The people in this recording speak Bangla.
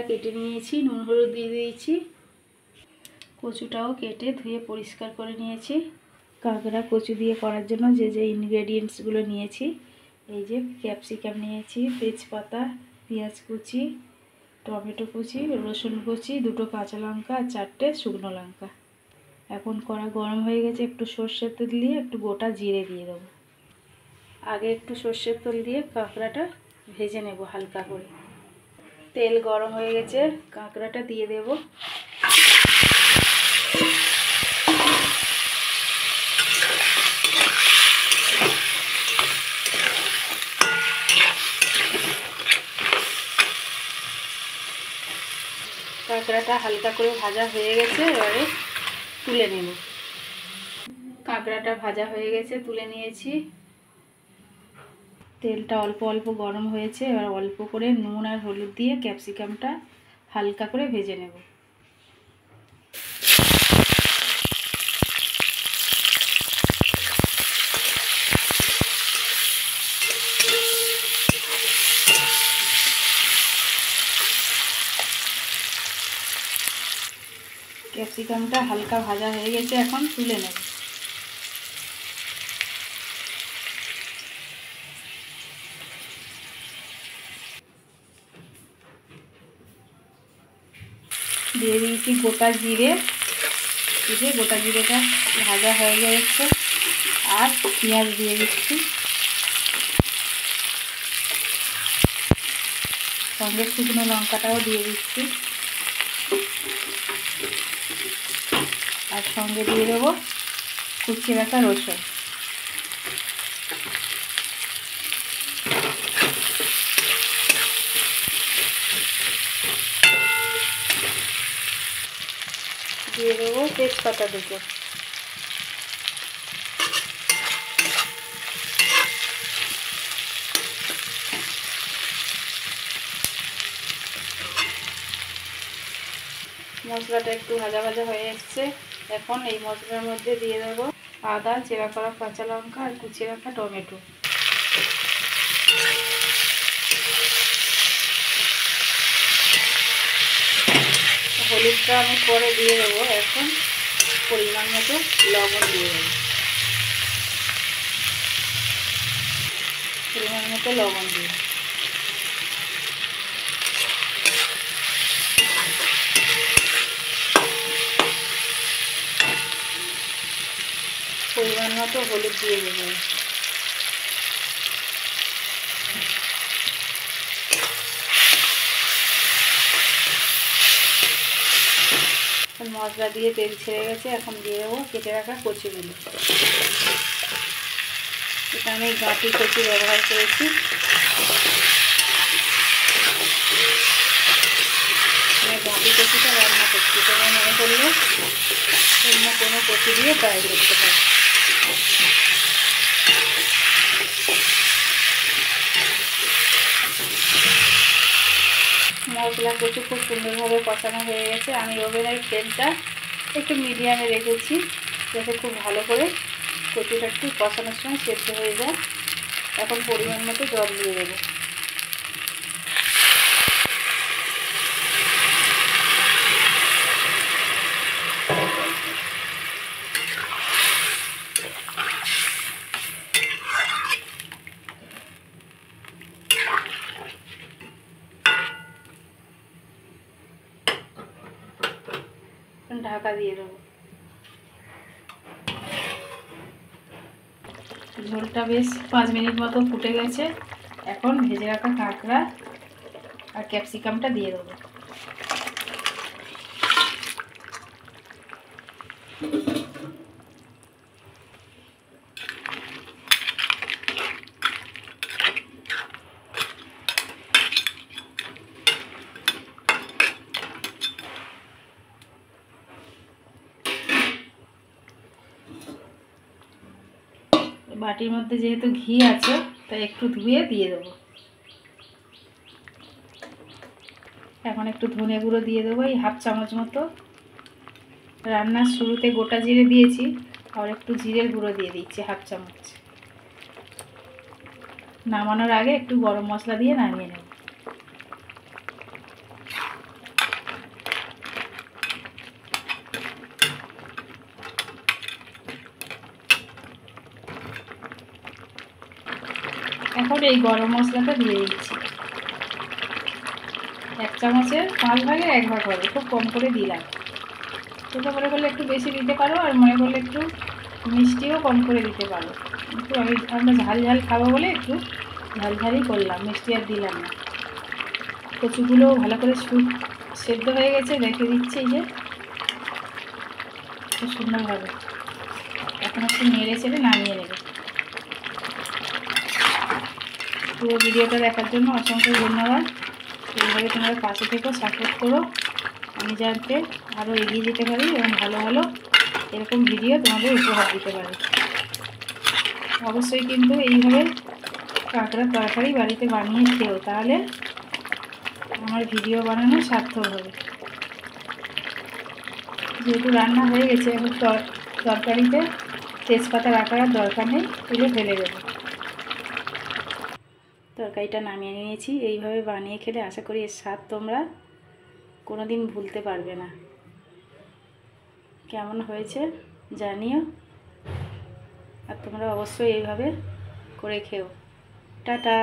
কেটে নিয়েছি, নুন হলুদ দিয়ে দিয়েছি। কচুটাও কেটে ধুয়ে পরিষ্কার করে নিয়েছি। কাঁকড়া কচু দিয়ে করার জন্য যে যে ইনগ্রেডিয়েন্টসগুলো নিয়েছি, এই যে ক্যাপসিকাম নিয়েছি, তেজপাতা, পেঁয়াজ কুচি, টমেটো কুচি, রসুন কুচি, 2টো কাঁচা লঙ্কা আর 4টে শুকনো লঙ্কা। এখন কড়া গরম হয়ে গেছে, একটু সর্ষের তেল দিয়ে একটু গোটা জিরে দিয়ে দেবো। আগে একটু সর্ষের তেল দিয়ে কাঁকড়াটা ভেজে নেব হালকা করে। তেল গরম হয়ে গেছে, কাঁকড়াটা দিয়ে দেব। কাঁকড়াটা হালকা করে ভাজা হয়ে গেছে, এবারে তুলে নেব। কাঁকড়াটা ভাজা হয়ে গেছে, তুলে নিয়েছি। তেলটা অল্প অল্প গরম হয়েছে, এবার অল্প করে নুন আর হলুদ দিয়ে ক্যাপসিকামটা হালকা করে ভেজে নেব। ক্যাপসিকামটা হালকা ভাজা হয়ে গেছে, এখন তুলে নেব। দিয়ে দিয়েছি গোটা জিরে। দিয়ে গোটা জিরেটা ভাজা হয়ে গেছে, আর পেঁয়াজ দিয়ে দিচ্ছি, সঙ্গে শুকনো লঙ্কাটাও দিয়ে দিচ্ছি, আর সঙ্গে দিয়ে দেবো কুচিয়ে রাখা রসুন। দিয়ে দেবো তেজপাতা 2টো। মশলাটা একটু ভাজা ভাজা হয়ে এসছে, এখন এই মশলার মধ্যে দিয়ে দেবো আদা, চেরা করা কাঁচা লঙ্কা আর কুচিয়ে রাখা টমেটো। হলুদটা আমি পরে দিয়ে দেবো, এখন পরিমাণ মতো লবণ দিয়ে দেবো। পরিমাণ মতো লবণ দিয়ে পরিমাণ মতো হলুদ দিয়ে দেবো। মশলা দিয়ে তেল ছেড়ে গেছে, এখন দিয়ে দেবো কেটে রাখা কচুগুলো। এটা আমি গাঁটি কচু ব্যবহার করেছি। গাঁটি কচুটা রান্না করছি, তোমরা মনে করলে অন্য কোনো কচু দিয়ে ট্রাই করতে পারো। মশলা কচু খুব সুন্দরভাবে কষানো হয়ে গেছে। আমি ওভেনের ফ্লেমটা একটু মিডিয়ামে রেখেছি, যাতে খুব ভালো করে কচুটা একটু কষানোর সময় সেদ্ধ হয়ে যায়। এখন পরিমাণ মতো জল দিয়ে দেবো। ঢাকা দিয়ে দেবো। ঝোলটা বেশ 5 মিনিট মতো ফুটে গেছে, এখন ভেজে রাখা কাঁকড়া আর ক্যাপসিকামটা দিয়ে দেবো। বাটির মধ্যে যেহেতু ঘি আছে, তাই একটু ধুয়ে দিয়ে দেবো। এখন একটু ধনে গুঁড়ো দিয়ে দেবো, এই 1/2 চামচ মতো। রান্নার শুরুতে গোটা জিরে দিয়েছি, আর একটু জিরের গুঁড়ো দিয়ে দিচ্ছি 1/2 চামচ। নামানোর আগে একটু গরম মশলা দিয়ে নামিয়ে নেব। এখন এই গরম মশলাটা দিয়ে দিচ্ছি। 1 চামচের 5 ভাগে 1 ভাগ হবে, খুব কম করে দিলাম। তোমরা মনে করলে একটু বেশি দিতে পারো, আর মনে করলে একটু মিষ্টিও কম করে দিতে পারো। কিন্তু আমরা ঝাল ঝাল খাবো বলে একটু ঝাল ঝালই করলাম, মিষ্টি আর দিলাম না। কচুগুলো ভালো করে সেদ্ধ হয়ে গেছে, রেখে দিচ্ছি এই যে খুব সুন্দরভাবে। এখন একটু নেড়ে চেড়ে নামিয়ে নেবে। পুরো ভিডিওটা দেখার জন্য অসংখ্য ধন্যবাদ। এইভাবে তোমরা পাশে থেকেও সাপোর্ট করো, আমি যাতে আরও এগিয়ে যেতে পারি এবং ভালো ভালো এরকম ভিডিও তোমাদের উপহার দিতে পারি। অবশ্যই কিন্তু এইভাবে কাঁকড়ার তরকারি বাড়িতে বানিয়ে খেও, তাহলে আমার ভিডিও বানানো সার্থক হবে। যেহেতু রান্না হয়ে গেছে, এখন তরকারিতে তেজপাতা রাখার দরকার নেই, তুলে ফেলে দেবো। তরকারিটা নামিয়ে নিয়েছি। এইভাবে বানিয়ে খেলে আশা করি এর স্বাদ তোমরা কোনো দিন ভুলতে পারবে না। কেমন হয়েছে জানিও, আর তোমরা অবশ্যই এইভাবে করে খেও। টাটা।